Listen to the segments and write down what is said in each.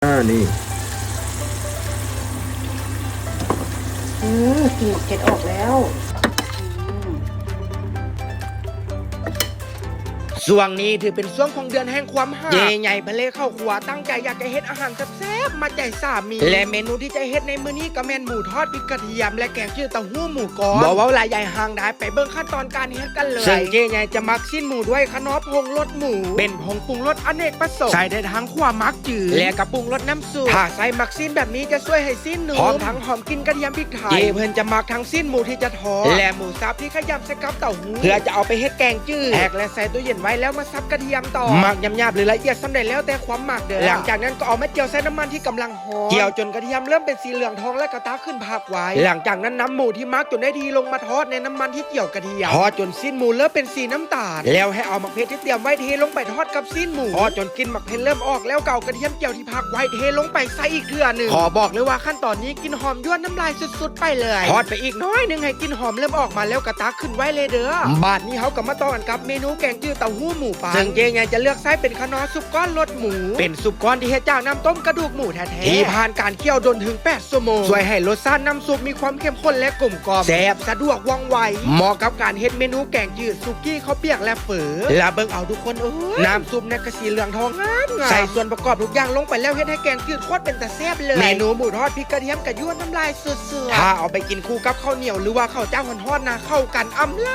นี่กลิ่นหมกเก็ดออกแล้วช่วงนี้ถือเป็นช่วงของเดือนแห่งความหาใหญ่ๆเพลเข้าครัวตั้งใจอยากจะเฮ็ดอาหารแซ่บๆมาใจสามีและเมนูที่จะเฮ็ดในมื้อนี้ก็แม่นหมูทอดพริกกระเทียมและแกงจืดเต้าหู้หมูกรอบบอกว่าหลายใหญ่ห่างได้ไปเบิ่งขั้นตอนการเฮ็ดกันเลยซึ่งเจ๊ใหญ่จะมักสิ้นหมูด้วยขนมผงรสหมูเป็นผงปรุงรสอเนกประสงค์ใส่ได้ทั้งความมักจืดและกระปรุงรสน้ำซุปถ้าใส่มักสิ้นแบบนี้จะช่วยให้สิ้นหนูหอมทั้งหอมกลิ่นกระเทียมพริกไทยเจ๊เพิ่นจะมักทั้งสิ้นหมูที่จะทอดและหมูสับที่ขยำใส่กับเต้าหู้เพื่อจะเอาไปเฮ็ดแกงจืดแอกและใส่ตู้เย็นไว้แล้วมาซับกระเทียมต่อหมักยำๆหรือละเอียดสำเร็จแล้วแต่ความหมักเด้อหลังจากนั้นก็เอามาเจียวใส่น้ำมันที่กำลังหอมเจียวจนกระเทียมเริ่มเป็นสีเหลืองทองและกระตาขึ้นพักไว้หลังจากนั้นนำหมูที่หมักจนได้ทีลงมาทอดในน้ำมันที่เจียวกระเทียมทอดจนสิ้นหมูเริ่มเป็นสีน้ำตาลแล้วให้เอาหมักเพชรที่เตรียมไว้เทลงไปทอดกับสิ้นหมูทอดจนกลิ่นหมักเพชรเริ่มออกแล้วเก่ากระเทียมเจียวที่พักไว้เทลงไปใส่อีกเทื่อนึงขอบอกเลยว่าขั้นตอนนี้กลิ่นหอมยั่วน้ำลายสุดๆไปเลยทอดไปอีกน้อยนึงให้กลิ่นหอมเริ่มออกมาแล้วกระตาขึ้นไว้เลยเด้อบาดนี้เขาก็มาต่อกันกับเมนูแกงจืดเต้าหู้หมูปลาซึ่งเจ๊ไงจะเลือกไส้เป็นขนมซุปก้อนรสหมูเป็นซุปก้อนที่เฮ็ดจากน้ำต้มกระดูกหมูแท้ๆที่ผ่านการเคี่ยวดนถึง8 ชั่วโมงช่วยให้รสชาติน้ำซุปมีความเข้มข้นและกลมกล่อมแซ่บสะดวกว่องไวเหมาะกับการเฮ็ดเมนูแกงจืดสุกี้ข้าวเปียกและเฝอและเบิ่งเอาทุกคนน้ำซุปเนี่ยก็สีเหลืองทองงามใส่ส่วนประกอบทุกอย่างลงไปแล้วเฮ็ดให้แกงจืดโคตรเป็นตาแซ่บเลยเมนูหมูทอดพริกกระเทียมกับยั่วน้ำลายสุดๆถ้าเอาไปกินคู่กับข้าวเหนียวหรือว่าข้าวเจ้าทอดๆนะเข้ากันอำ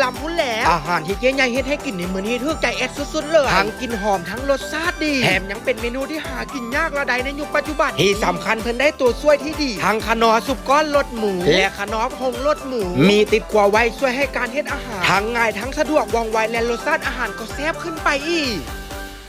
ลำพุ่นแหละอาหารที่เจ๊ใหญ่เฮ็ดให้กินในมื้อนี้ถูกใจแอดสุดๆเลยทั้งกินหอมทั้งรสชาติดีแถมยังเป็นเมนูที่หากินยากระใดในยุคปัจจุบันที่สำคัญเพิ่นได้ตัวช่วยที่ดีทั้งขนมซุปก้อนรสหมูและขนมผงรสหมูมีติดกว่าไว้ช่วยให้การเฮ็ดอาหารทั้งง่ายทั้งสะดวกว่องไวและรสชาติอาหารก็แซ่บขึ้นไปอีก